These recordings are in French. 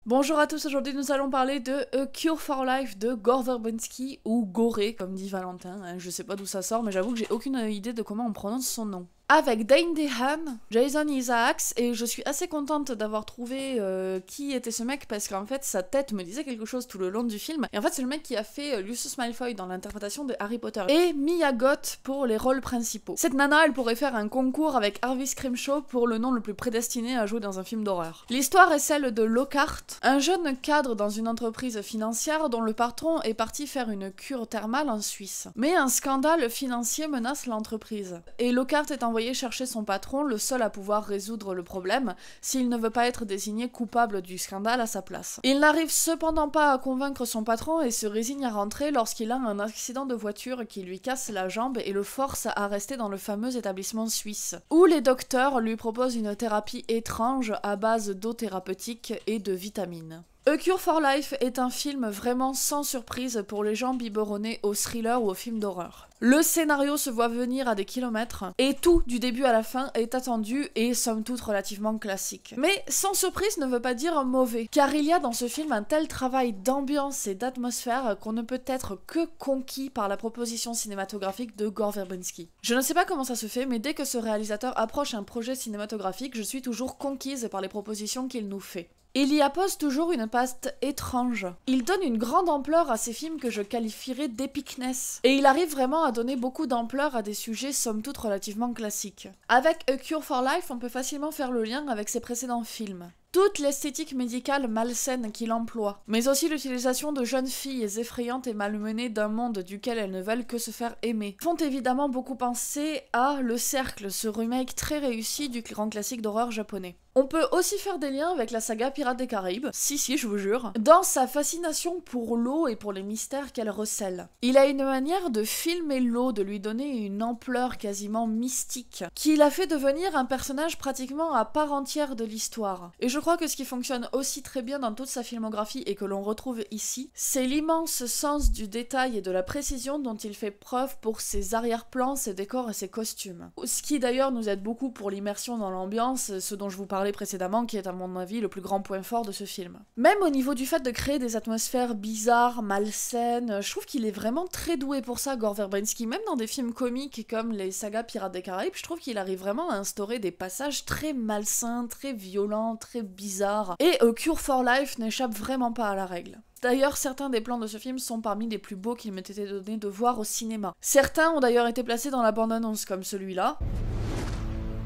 Bonjour à tous, aujourd'hui nous allons parler de A Cure for Life de Gore Verbinski, ou Goré comme dit Valentin, je sais pas d'où ça sort mais j'avoue que j'ai aucune idée de comment on prononce son nom. Avec Dane DeHaan, Jason Isaacs, et je suis assez contente d'avoir trouvé qui était ce mec parce qu'en fait sa tête me disait quelque chose tout le long du film, et en fait c'est le mec qui a fait Lucius Malfoy dans l'interprétation de Harry Potter, et Mia Goth pour les rôles principaux. Cette nana elle pourrait faire un concours avec Harvey Scrimshaw pour le nom le plus prédestiné à jouer dans un film d'horreur. L'histoire est celle de Lockhart, un jeune cadre dans une entreprise financière dont le patron est parti faire une cure thermale en Suisse. Mais un scandale financier menace l'entreprise, et Lockhart est envoyé chercher son patron, le seul à pouvoir résoudre le problème, s'il ne veut pas être désigné coupable du scandale à sa place. Il n'arrive cependant pas à convaincre son patron et se résigne à rentrer lorsqu'il a un accident de voiture qui lui casse la jambe et le force à rester dans le fameux établissement suisse, où les docteurs lui proposent une thérapie étrange à base d'eau thérapeutique et de vitamines. A Cure for Life est un film vraiment sans surprise pour les gens biberonnés au thriller ou au film d'horreur. Le scénario se voit venir à des kilomètres, et tout, du début à la fin, est attendu et somme toute relativement classique. Mais sans surprise ne veut pas dire mauvais, car il y a dans ce film un tel travail d'ambiance et d'atmosphère qu'on ne peut être que conquis par la proposition cinématographique de Gore Verbinski. Je ne sais pas comment ça se fait, mais dès que ce réalisateur approche un projet cinématographique, je suis toujours conquise par les propositions qu'il nous fait. Il y appose toujours une patte étrange. Il donne une grande ampleur à ces films que je qualifierais d'epicness. Et il arrive vraiment à donner beaucoup d'ampleur à des sujets somme toute relativement classiques. Avec A Cure for Life, on peut facilement faire le lien avec ses précédents films. Toute l'esthétique médicale malsaine qu'il emploie, mais aussi l'utilisation de jeunes filles effrayantes et malmenées d'un monde duquel elles ne veulent que se faire aimer, font évidemment beaucoup penser à Le Cercle, ce remake très réussi du grand classique d'horreur japonais. On peut aussi faire des liens avec la saga Pirates des Caraïbes, si je vous jure, dans sa fascination pour l'eau et pour les mystères qu'elle recèle. Il a une manière de filmer l'eau, de lui donner une ampleur quasiment mystique, qui l'a fait devenir un personnage pratiquement à part entière de l'histoire. Et je crois que ce qui fonctionne aussi très bien dans toute sa filmographie et que l'on retrouve ici, c'est l'immense sens du détail et de la précision dont il fait preuve pour ses arrière-plans, ses décors et ses costumes. Ce qui d'ailleurs nous aide beaucoup pour l'immersion dans l'ambiance, ce dont je vous parlais précédemment, qui est à mon avis le plus grand point fort de ce film. Même au niveau du fait de créer des atmosphères bizarres, malsaines, je trouve qu'il est vraiment très doué pour ça, Gore Verbinski. Même dans des films comiques comme les sagas Pirates des Caraïbes, je trouve qu'il arrive vraiment à instaurer des passages très malsains, très violents, très bizarres. Et A Cure for Life n'échappe vraiment pas à la règle. D'ailleurs, certains des plans de ce film sont parmi les plus beaux qu'il m'ait été donné de voir au cinéma. Certains ont d'ailleurs été placés dans la bande-annonce, comme celui-là,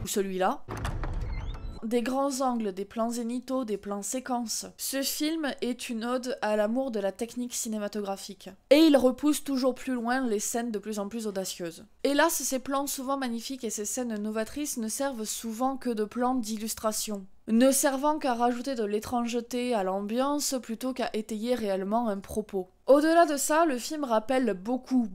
ou celui-là. Des grands angles, des plans zénithaux, des plans séquences. Ce film est une ode à l'amour de la technique cinématographique. Et il repousse toujours plus loin les scènes de plus en plus audacieuses. Hélas, ces plans souvent magnifiques et ces scènes novatrices ne servent souvent que de plans d'illustration, ne servant qu'à rajouter de l'étrangeté à l'ambiance plutôt qu'à étayer réellement un propos. Au-delà de ça, le film rappelle beaucoup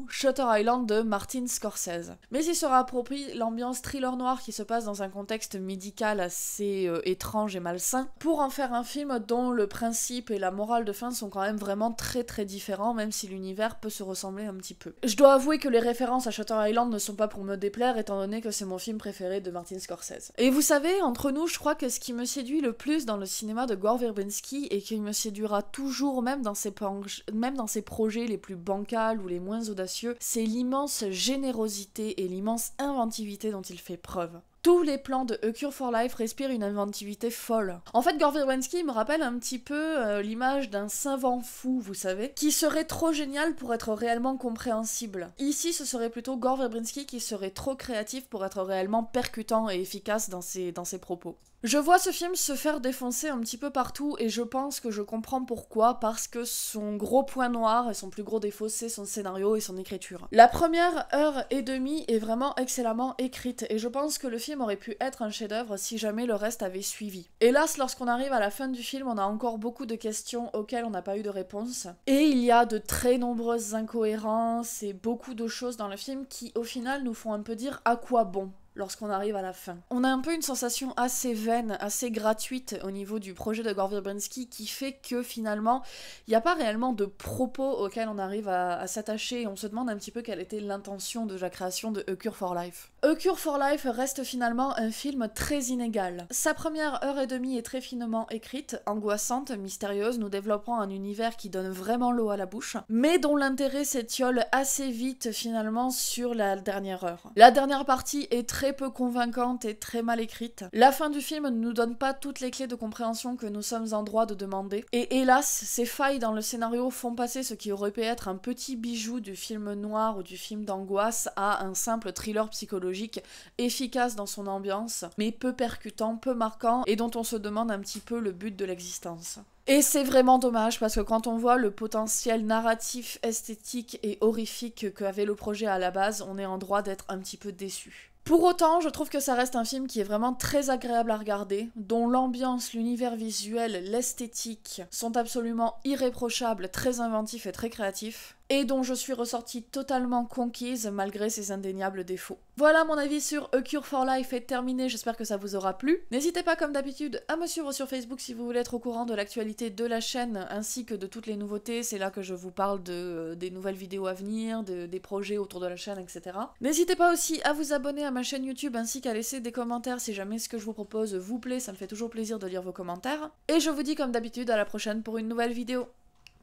Shutter Island de Martin Scorsese. Mais il se réapproprie l'ambiance thriller noir qui se passe dans un contexte médical assez étrange et malsain, pour en faire un film dont le principe et la morale de fin sont quand même vraiment très différents, même si l'univers peut se ressembler un petit peu. Je dois avouer que les références à Shutter Island ne sont pas pour me déplaire, étant donné que c'est mon film préféré de Martin Scorsese. Et vous savez, entre nous, je crois que ce qui me séduit le plus dans le cinéma de Gore Verbinski, et qui me séduira toujours même dans ses projets les plus bancals ou les moins audacieux, c'est l'immense générosité et l'immense inventivité dont il fait preuve. Tous les plans de A Cure for Life respirent une inventivité folle. En fait, Gore Verbinski me rappelle un petit peu l'image d'un savant fou, vous savez, qui serait trop génial pour être réellement compréhensible. Ici, ce serait plutôt Gore Verbinski qui serait trop créatif pour être réellement percutant et efficace dans ses propos. Je vois ce film se faire défoncer un petit peu partout et je pense que je comprends pourquoi, parce que son gros point noir et son plus gros défaut, c'est son scénario et son écriture. La première heure et demie est vraiment excellemment écrite et je pense que le film aurait pu être un chef-d'œuvre si jamais le reste avait suivi. Hélas, lorsqu'on arrive à la fin du film, on a encore beaucoup de questions auxquelles on n'a pas eu de réponse. Et il y a de très nombreuses incohérences et beaucoup de choses dans le film qui, au final, nous font un peu dire à quoi bon. lorsqu'on arrive à la fin. On a un peu une sensation assez vaine, assez gratuite au niveau du projet de Gore Verbinski qui fait que finalement, il n'y a pas réellement de propos auxquels on arrive à s'attacher et on se demande un petit peu quelle était l'intention de la création de A Cure for Life. A Cure for Life reste finalement un film très inégal. Sa première heure et demie est très finement écrite, angoissante, mystérieuse, nous développons un univers qui donne vraiment l'eau à la bouche, mais dont l'intérêt s'étiole assez vite finalement sur la dernière heure. La dernière partie est très peu convaincante et très mal écrite. La fin du film ne nous donne pas toutes les clés de compréhension que nous sommes en droit de demander. Et hélas, ces failles dans le scénario font passer ce qui aurait pu être un petit bijou du film noir ou du film d'angoisse à un simple thriller psychologique efficace dans son ambiance, mais peu percutant, peu marquant, et dont on se demande un petit peu le but de l'existence. Et c'est vraiment dommage parce que quand on voit le potentiel narratif, esthétique et horrifique qu'avait le projet à la base, on est en droit d'être un petit peu déçu. Pour autant, je trouve que ça reste un film qui est vraiment très agréable à regarder, dont l'ambiance, l'univers visuel, l'esthétique sont absolument irréprochables, très inventifs et très créatifs, et dont je suis ressortie totalement conquise malgré ses indéniables défauts. Voilà, mon avis sur A Cure for Life est terminé, j'espère que ça vous aura plu. N'hésitez pas comme d'habitude à me suivre sur Facebook si vous voulez être au courant de l'actualité de la chaîne ainsi que de toutes les nouveautés, c'est là que je vous parle des nouvelles vidéos à venir, des projets autour de la chaîne, etc. N'hésitez pas aussi à vous abonner à ma chaîne YouTube ainsi qu'à laisser des commentaires si jamais ce que je vous propose vous plaît, ça me fait toujours plaisir de lire vos commentaires. Et je vous dis comme d'habitude à la prochaine pour une nouvelle vidéo.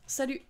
Salut!